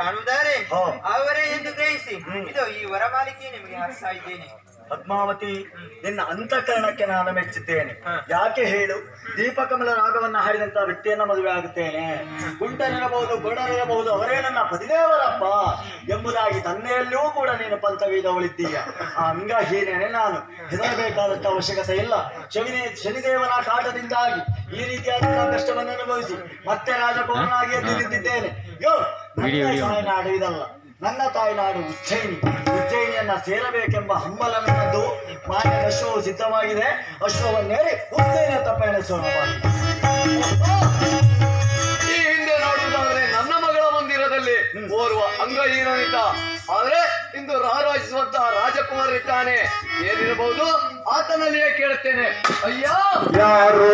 ಕಾಣುವುದಾರೆ ಅವರೇ ಎಂದು ಗ್ರಹಿಸಿ ಇದು ಈ ವರಮಾಲಿಕೆ ನಿಮಗೆ ಹಾಕ್ತಾ ಇದ್ದೇನೆ. ಪದ್ಮಾವತಿ, ನಿನ್ನ ಅಂತಃಕರಣಕ್ಕೆ ನಾನು ಮೆಚ್ಚುತ್ತೇನೆ. ಯಾಕೆ ಹೇಳು? ದೀಪಕಮಲ ರಾಗವನ್ನ ಹಾಡಿದಂತಹ ವ್ಯಕ್ತಿಯನ್ನ ಮದುವೆ ಆಗುತ್ತೇನೆ, ಗುಂಟನಿರಬಹುದು ಗುಣನಿರಬಹುದು ಅವರೇ ನನ್ನ ಪತಿದೇವರಪ್ಪ ಎಂಬುದಾಗಿ ತಂದೆಯಲ್ಲೂ ಕೂಡ ನೀನು ಪಂಥವೀದವಳಿದ್ದೀಯ. ಆ ಅಂಗಹೀನೇನೆ ನಾನು. ಹೆದರಬೇಕಾದಂತ ಅವಶ್ಯಕತೆ ಇಲ್ಲ. ಶನಿದೇವನ ಕಾಟದಿಂದಾಗಿ ಈ ರೀತಿಯಾದ ಕಷ್ಟವನ್ನು ಅನುಭವಿಸಿ ಮತ್ತೆ ರಾಜಕುಮಾರನಾಗಿ ಎದ್ದು ನಿಂತಿದ್ದೇನೆ. ತಾಯಿನಾಡು ಇದಲ್ಲ, ನನ್ನ ತಾಯಿನಾಡು ಉಜ್ಜಯಿನಿಯನ್ನ ಸೇರಬೇಕೆಂಬ ಹಂಬಲ ನನ್ನದು. ಮಾನ್ಯ ಅಶ್ವವು ಸಿದ್ಧವಾಗಿದೆ. ಅಶ್ವವನ್ನೇರಿ ಉಜ್ಜಯಿನಿಯತ್ತ ಪಯಣಿಸೋಣ. ಈ ಹಿಂದೆ ನೋಡುವುದಾದ್ರೆ ನನ್ನ ಮಗಳ ಮಂದಿರದಲ್ಲಿ ಓರ್ವ ಅಂಗಹೀನಿತ ಆದ್ರೆ ಇಂದು ರಾರಾಜಿಸುವಂತಹ ರಾಜಕುಮಾರ ಇದ್ದಾನೆ. ಏನಿರಬಹುದು ಆತನಲ್ಲಿಯೇ ಕೇಳುತ್ತೇನೆ. ಅಯ್ಯ ಯಾರು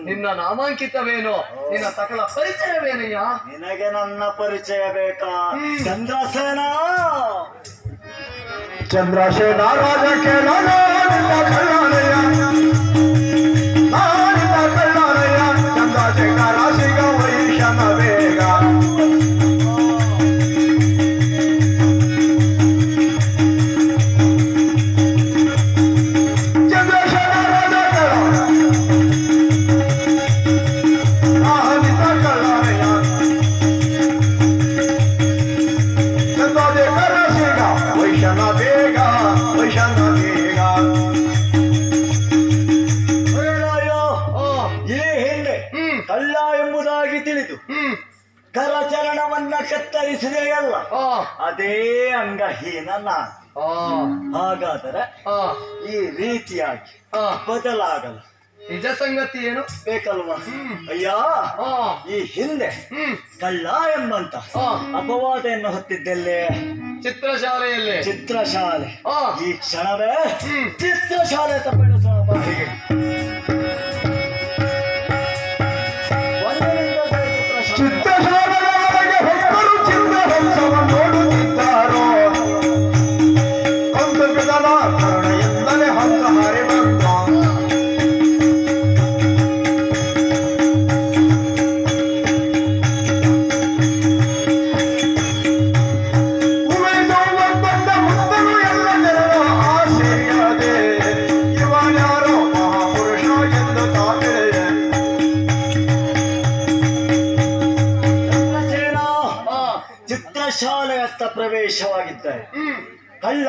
ನಿನ್ನ ನಾಮಾಂಕಿತವೇನು? ನಿನ್ನ ಸಕಲ ಪರಿಚಯವೇನಯ್ಯ? ನಿನಗೆ ನನ್ನ ಪರಿಚಯ ಬೇಕಾ? ಚಂದ್ರಸೇನ ರಾಜಕ್ಕೆ ಚಂದ್ರಶೇಖರ ರಾಶಿಗ ವೈಷಮ ಬೇಗ ಕರಚರಣವನ್ನ ಕತ್ತರಿಸಿದೆಯಲ್ಲ ಅದೇ ಅಂಗಹೀನ ನಾನು. ಹಾಗಾದರೆ ಈ ರೀತಿಯಾಗಿ ಬದಲಾಗಲು ನಿಜ ಸಂಗತಿ ಏನು ಬೇಕಲ್ವಾ? ಅಯ್ಯ, ಈ ಹಿಂದೆ ಕಳ್ಳ ಎಂಬಂತ ಅಪವಾದವನ್ನು ಹೊತ್ತಿದ್ದೆಲ್ಲೇ? ಚಿತ್ರಶಾಲೆಯಲ್ಲಿ. ಚಿತ್ರಶಾಲೆ. ಈ ಕ್ಷಣವೇ ಚಿತ್ರಶಾಲೆ ತಪ್ಪಿಸೋಣ. ಶಾಲೆಯತ್ತ ಪ್ರವೇಶವಾಗಿದ್ದಾರೆ. ಕಳ್ಳ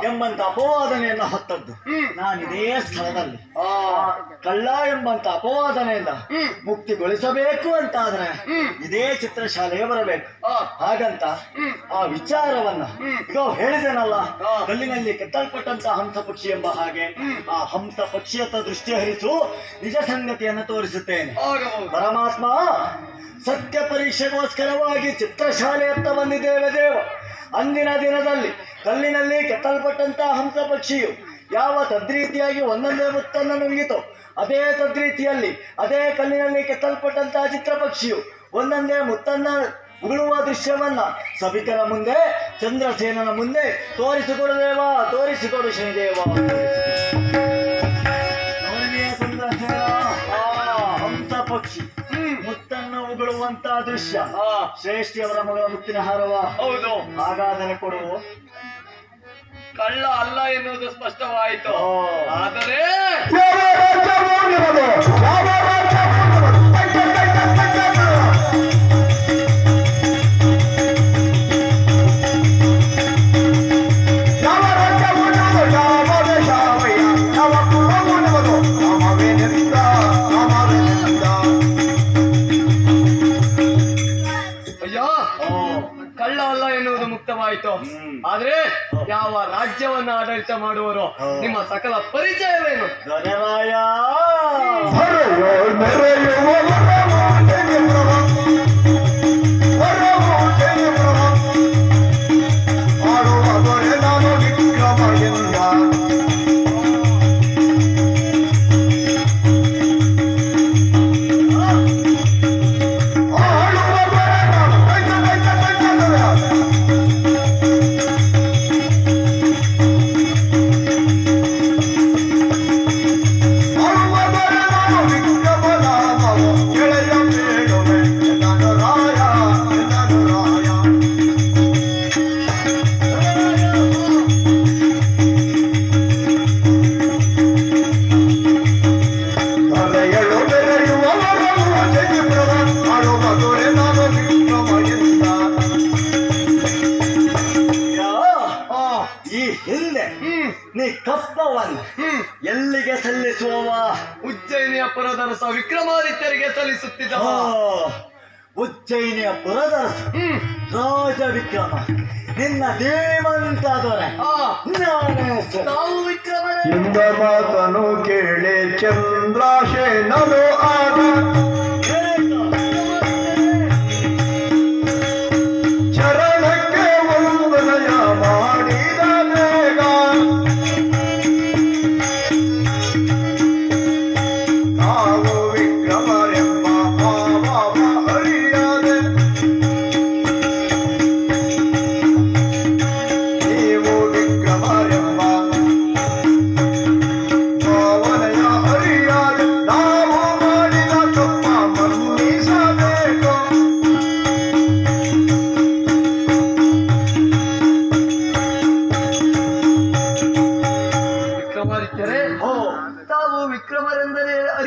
ಎಂಬಂತ ಅಪವಾದನೆಯನ್ನ ಹೊತ್ತದ್ದು ನಾನಿದೇ ಸ್ಥಳದಲ್ಲಿ. ಕಳ್ಳ ಎಂಬಂತ ಅಪವಾದನೆಯಿಂದ ಮುಕ್ತಿಗೊಳಿಸಬೇಕು ಅಂತಾದ್ರೆ ಇದೇ ಚಿತ್ರಶಾಲೆಗೆ ಬರಬೇಕು. ಹಾಗಂತ ಆ ವಿಚಾರವನ್ನ ಈಗ ಹೇಳಿದೆನಲ್ಲ, ಕಲ್ಲಿನಲ್ಲಿ ಕೆತ್ತಲ್ಪಟ್ಟಂತ ಹಂಸ ಪಕ್ಷಿ ಎಂಬ ಹಾಗೆ ಆ ಹಂಸ ಪಕ್ಷಿಯತ್ತ ದೃಷ್ಟಿ ಹರಿಸು, ನಿಜ ಸಂಗತಿಯನ್ನು ತೋರಿಸುತ್ತೇನೆ. ಪರಮಾತ್ಮ ಸತ್ಯ ಪರೀಕ್ಷೆಗೋಸ್ಕರವಾಗಿ ಚಿತ್ರಶಾಲೆಯತ್ತ ಬಂದಿದ್ದೇವೆ ದೇವ. ಅಂದಿನ ದಿನದಲ್ಲಿ ಕಲ್ಲಿನಲ್ಲಿ ಕೆತ್ತಲ್ಪಟ್ಟಂತಹ ಹಂಸ ಪಕ್ಷಿಯು ಯಾವ ತದ್ರೀತಿಯಾಗಿ ಒಂದೊಂದೇ ಮುತ್ತನ್ನು ನುಂಗಿತು, ಅದೇ ತದ್ರೀತಿಯಲ್ಲಿ ಅದೇ ಕಲ್ಲಿನಲ್ಲಿ ಕೆತ್ತಲ್ಪಟ್ಟಂತಹ ಚಿತ್ರ ಪಕ್ಷಿಯು ಒಂದೊಂದೇ ಮುತ್ತನ್ನ ಉಗುಳುವ ದೃಶ್ಯವನ್ನ ಸಭಿಕರ ಮುಂದೆ, ಚಂದ್ರಸೇನನ ಮುಂದೆ ತೋರಿಸಿಕೊಡು ದೇವ, ತೋರಿಸಿಕೊಡು ಶನಿದೇವ. ಚಂದ್ರಸೇನ ಹಂಸ ಪಕ್ಷಿ ಮುತ್ತನ್ನು ಉಗುಳುವಂತ ದೃಶ್ಯ ಶ್ರೇಷ್ಠಿಯವರ ಮಗಳ ಮುತ್ತಿನ ಹಾರವ. ಹೌದು. ಹಾಗಾದರೆ ಕೊಡು. ಕಳ್ಳ ಅಲ್ಲ ಎನ್ನುವುದು ಸ್ಪಷ್ಟವಾಯಿತು. ಓ. ಆದರೆ ಅಯ್ಯೋ, ಕಳ್ಳ ಅಲ್ಲ ಎನ್ನುವುದು ಮುಕ್ತವಾಯಿತು. ಆದ್ರೆ ಯಾವ ರಾಜ್ಯವನ್ನ ಆಡಳಿತ ಮಾಡುವವರು, ನಿಮ್ಮ ಸಕಲ ಪರಿಚಯವೇನು? ಗಣರಾಯ ಈ ಹಿಂದೆ ನೀ ಕಪ್ಪವನ್ನು ಎಲ್ಲಿಗೆ ಸಲ್ಲಿಸುವವ? ಉಜ್ಜಯಿನಿಯ ಪುರದರಸ ವಿಕ್ರಮಾದಿತ್ಯರಿಗೆ ಸಲ್ಲಿಸುತ್ತಿದ್ದ. ಉಜ್ಜಯಿನಿಯ ಪುರದರಸ ರಾಜ ವಿಕ್ರಮ, ನಿನ್ನ ಧೀಮಂತ ದೊರೆ ಜ್ಞಾನೇಶ್ವರ. ತಾವು ವಿಕ್ರಮನೇ. ಇಂದ ಮಾತನು ಕೇಳಿ ಚಂದ್ರಾಶೇನನು ಆದ